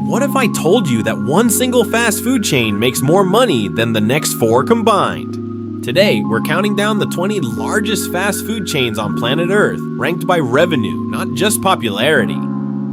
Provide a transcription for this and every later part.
what if I told you that one single fast food chain makes more money than the next 4 combined? Today, we're counting down the 20 largest fast food chains on planet Earth, ranked by revenue, not just popularity.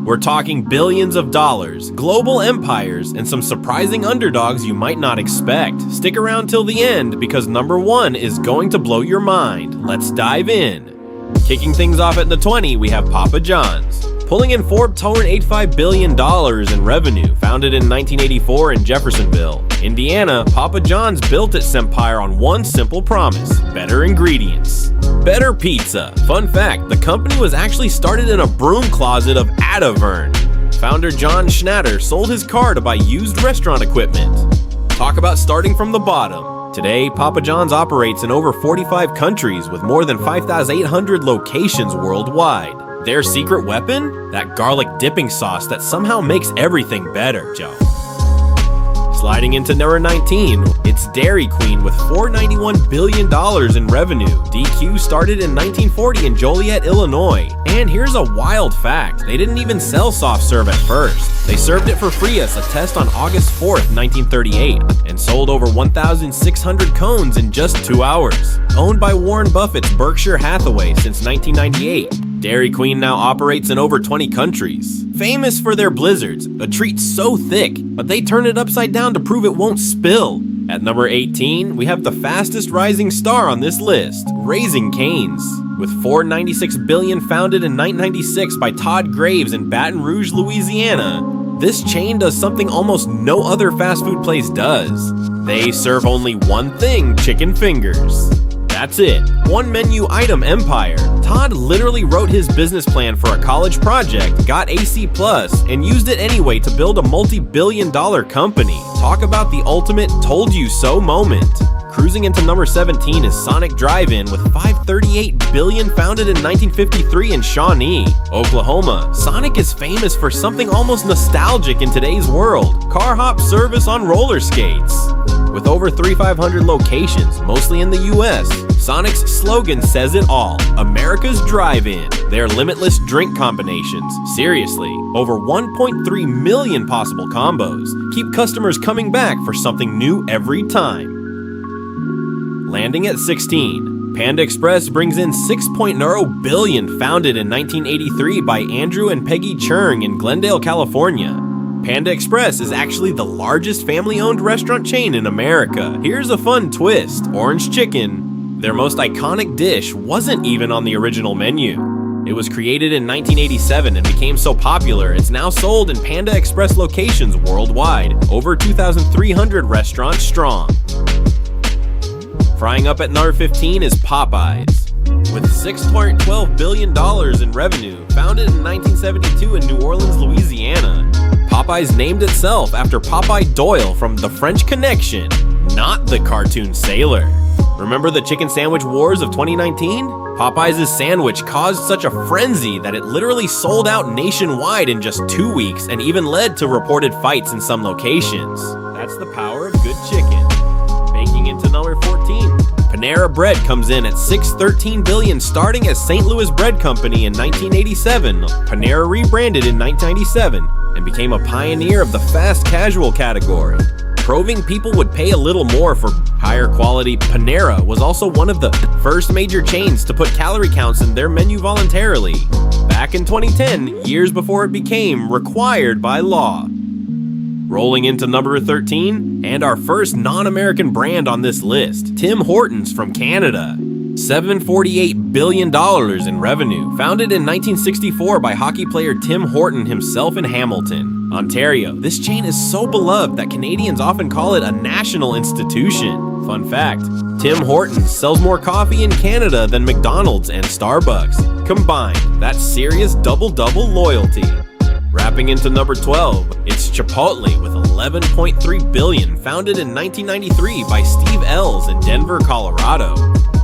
We're talking billions of dollars, global empires, and some surprising underdogs you might not expect. Stick around till the end because number 1 is going to blow your mind. Let's dive in. Kicking things off at the 20, we have Papa John's. Pulling in $4.85 billion in revenue, founded in 1984 in Jeffersonville, Indiana, Papa John's built its empire on one simple promise: better ingredients. Better pizza. Fun fact, the company was actually started in a broom closet of Atavern. Founder John Schnatter sold his car to buy used restaurant equipment. Talk about starting from the bottom. Today, Papa John's operates in over 45 countries with more than 5,800 locations worldwide. Their secret weapon? That garlic dipping sauce that somehow makes everything better, Joe. Sliding into number 19, it's Dairy Queen with $491 billion in revenue. DQ started in 1940 in Joliet, Illinois. And here's a wild fact, they didn't even sell soft serve at first. They served it for free as a test on August 4th, 1938, and sold over 1,600 cones in just 2 hours. Owned by Warren Buffett's Berkshire Hathaway since 1998. Dairy Queen now operates in over 20 countries. Famous for their blizzards, a treat so thick, but they turn it upside down to prove it won't spill. At number 18, we have the fastest rising star on this list, Raising Cane's. With $496 billion founded in 1996 by Todd Graves in Baton Rouge, Louisiana, this chain does something almost no other fast food place does. They serve only one thing: chicken fingers. That's it. One menu item empire. Todd literally wrote his business plan for a college project, got AC+, and used it anyway to build a multi-billion-dollar company. Talk about the ultimate told you so moment. Cruising into number 17 is Sonic Drive-In with $538 billion founded in 1953 in Shawnee, Oklahoma. Sonic is famous for something almost nostalgic in today's world: car hop service on roller skates. With over 3,500 locations, mostly in the US, Sonic's slogan says it all: America's Drive-In. Their limitless drink combinations, seriously, over 1.3 million possible combos, keep customers coming back for something new every time. Landing at 16, Panda Express brings in $6.0 billion founded in 1983 by Andrew and Peggy Chung in Glendale, California. Panda Express is actually the largest family-owned restaurant chain in America. Here's a fun twist: orange chicken. Their most iconic dish wasn't even on the original menu. It was created in 1987 and became so popular it's now sold in Panda Express locations worldwide, over 2,300 restaurants strong. Frying up at number 15 is Popeyes. With $6.12 billion in revenue, founded in 1972 in New Orleans, Louisiana, Popeyes named itself after Popeye Doyle from The French Connection, not the cartoon sailor. Remember the chicken sandwich wars of 2019? Popeyes' sandwich caused such a frenzy that it literally sold out nationwide in just 2 weeks and even led to reported fights in some locations. That's the power of good chicken. Making into number 14, Panera Bread comes in at $613 billion starting as St. Louis Bread Company in 1987. Panera rebranded in 1997 and became a pioneer of the fast casual category. Proving people would pay a little more for higher quality, Panera was also one of the first major chains to put calorie counts in their menu voluntarily, back in 2010, years before it became required by law. Rolling into number 13, and our first non-American brand on this list, Tim Hortons from Canada. $748 billion in revenue, founded in 1964 by hockey player Tim Horton himself in Hamilton, Ontario. This chain is so beloved that Canadians often call it a national institution. Fun fact, Tim Hortons sells more coffee in Canada than McDonald's and Starbucks combined. That's serious double-double loyalty. Wrapping into number 12, it's Chipotle with $11.3 billion, founded in 1993 by Steve Ells in Denver, Colorado.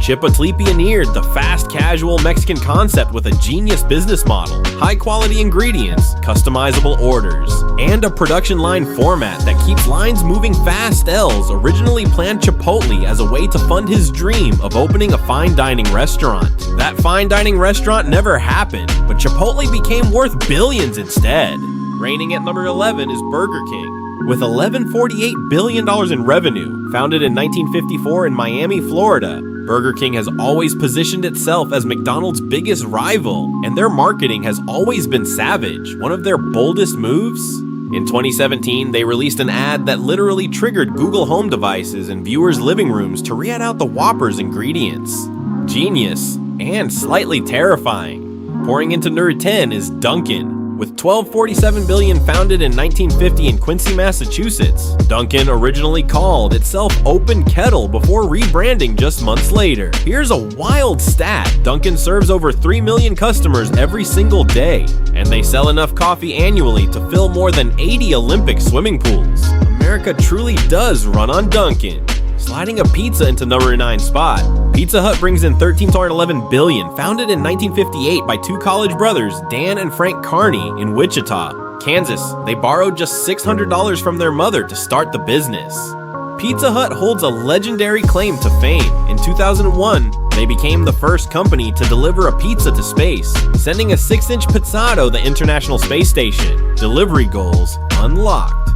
Chipotle pioneered the fast casual Mexican concept with a genius business model, high-quality ingredients, customizable orders, and a production line format that keeps lines moving fast. Ells originally planned Chipotle as a way to fund his dream of opening a fine dining restaurant. That fine dining restaurant never happened, but Chipotle became worth billions instead. Reigning at number 11 is Burger King. With $11.48 billion in revenue, founded in 1954 in Miami, Florida, Burger King has always positioned itself as McDonald's biggest rival, and their marketing has always been savage, one of their boldest moves. In 2017, they released an ad that literally triggered Google Home devices in viewers' living rooms to read out the Whopper's ingredients. Genius, and slightly terrifying. Pouring into number 10 is Dunkin. With $12.47 billion founded in 1950 in Quincy, Massachusetts, Dunkin originally called itself Open Kettle before rebranding just months later. Here's a wild stat. Dunkin serves over 3 million customers every single day, and they sell enough coffee annually to fill more than 80 Olympic swimming pools. America truly does run on Dunkin. Sliding a pizza into number 9 spot, Pizza Hut brings in $13.11 billion, founded in 1958 by two college brothers, Dan and Frank Carney, in Wichita, Kansas. They borrowed just $600 from their mother to start the business. Pizza Hut holds a legendary claim to fame. In 2001, they became the first company to deliver a pizza to space, sending a 6-inch pizzato to the International Space Station. Delivery goals unlocked.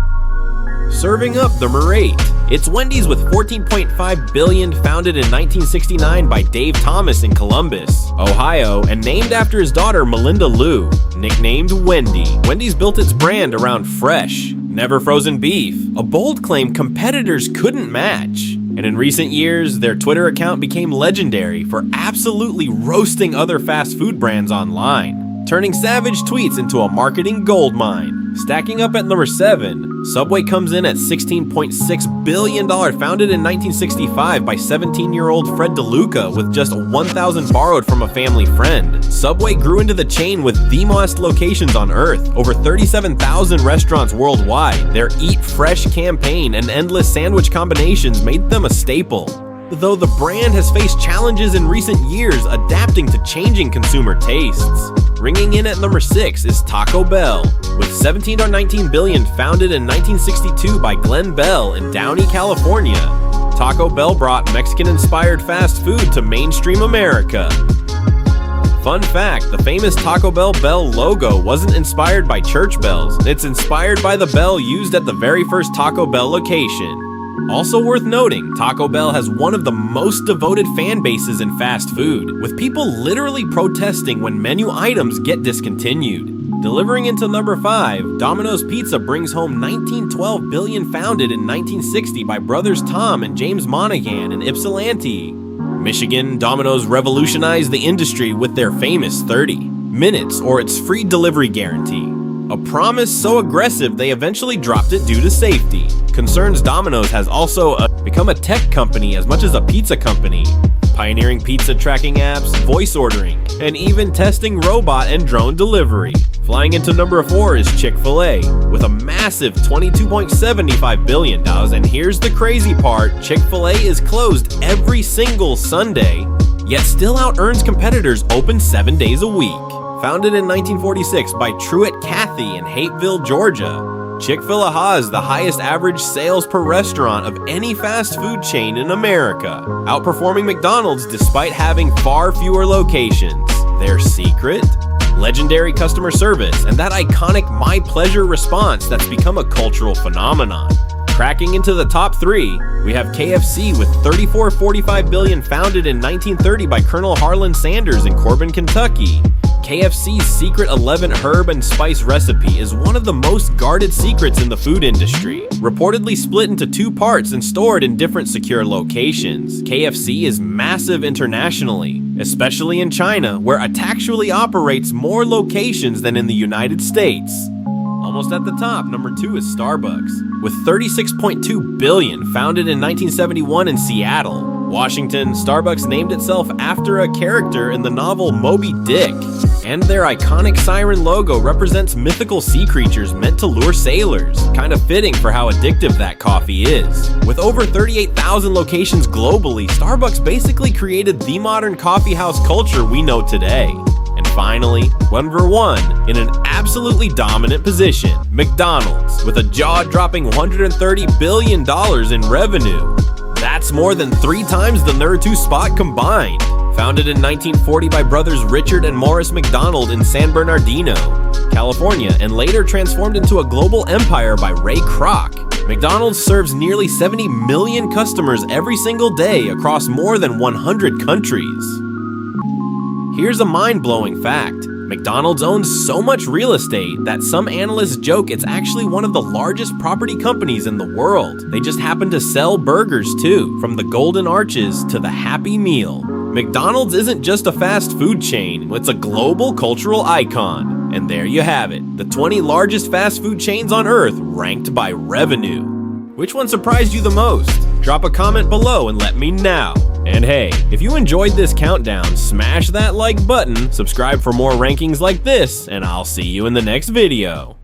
Serving up number 8. It's Wendy's with $14.5 billion, founded in 1969 by Dave Thomas in Columbus, Ohio, and named after his daughter Melinda Lou, nicknamed Wendy. Wendy's built its brand around fresh, never frozen beef, a bold claim competitors couldn't match. And in recent years, their Twitter account became legendary for absolutely roasting other fast food brands online, turning savage tweets into a marketing goldmine. Stacking up at number 7, Subway comes in at $16.6 billion, founded in 1965 by 17-year-old Fred DeLuca with just $1,000 borrowed from a family friend. Subway grew into the chain with the most locations on Earth, over 37,000 restaurants worldwide. Their Eat Fresh campaign and endless sandwich combinations made them a staple. Though the brand has faced challenges in recent years adapting to changing consumer tastes. Ringing in at number 6 is Taco Bell. With $17.19 billion, founded in 1962 by Glenn Bell in Downey, California, Taco Bell brought Mexican-inspired fast food to mainstream America. Fun fact, the famous Taco Bell logo wasn't inspired by church bells. It's inspired by the bell used at the very first Taco Bell location. Also worth noting, Taco Bell has one of the most devoted fan bases in fast food, with people literally protesting when menu items get discontinued. Delivering into number 5, Domino's Pizza brings home $19.12 billion, founded in 1960 by brothers Tom and James Monaghan in Ypsilanti, Michigan. Domino's revolutionized the industry with their famous 30 minutes or its free delivery guarantee. A promise so aggressive they eventually dropped it due to safety. Concerns Domino's has also become a tech company as much as a pizza company, pioneering pizza tracking apps, voice ordering, and even testing robot and drone delivery. Flying into number 4 is Chick-fil-A, with a massive $22.75 billion. And here's the crazy part, Chick-fil-A is closed every single Sunday, yet still out-earns competitors open 7 days a week. Founded in 1946 by Truett Cathy in Hateville, Georgia, Chick-fil-A has the highest average sales per restaurant of any fast food chain in America, outperforming McDonald's despite having far fewer locations. Their secret? Legendary customer service and that iconic My Pleasure response that's become a cultural phenomenon. Cracking into the top 3, we have KFC with $34.45 billion, founded in 1930 by Colonel Harlan Sanders in Corbin, Kentucky. KFC's secret 11 herb and spice recipe is one of the most guarded secrets in the food industry. Reportedly split into 2 parts and stored in different secure locations, KFC is massive internationally, especially in China, where it actually operates more locations than in the United States. Almost at the top, number 2 is Starbucks, with $36.2 billion, founded in 1971 in Seattle, Washington. Starbucks named itself after a character in the novel Moby Dick, and their iconic siren logo represents mythical sea creatures meant to lure sailors. Kind of fitting for how addictive that coffee is. With over 38,000 locations globally, Starbucks basically created the modern coffee house culture we know today. And finally, number 1, in an absolutely dominant position, McDonald's, with a jaw-dropping $130 billion in revenue. That's more than 3 times the number 2 spot combined. Founded in 1940 by brothers Richard and Morris McDonald in San Bernardino, California, and later transformed into a global empire by Ray Kroc, McDonald's serves nearly 70 million customers every single day across more than 100 countries. Here's a mind-blowing fact. McDonald's owns so much real estate that some analysts joke it's actually one of the largest property companies in the world. They just happen to sell burgers too, from the Golden Arches to the Happy Meal. McDonald's isn't just a fast food chain, it's a global cultural icon. And there you have it, the 20 largest fast food chains on Earth ranked by revenue. Which one surprised you the most? Drop a comment below and let me know. And hey, if you enjoyed this countdown, smash that like button, subscribe for more rankings like this, and I'll see you in the next video.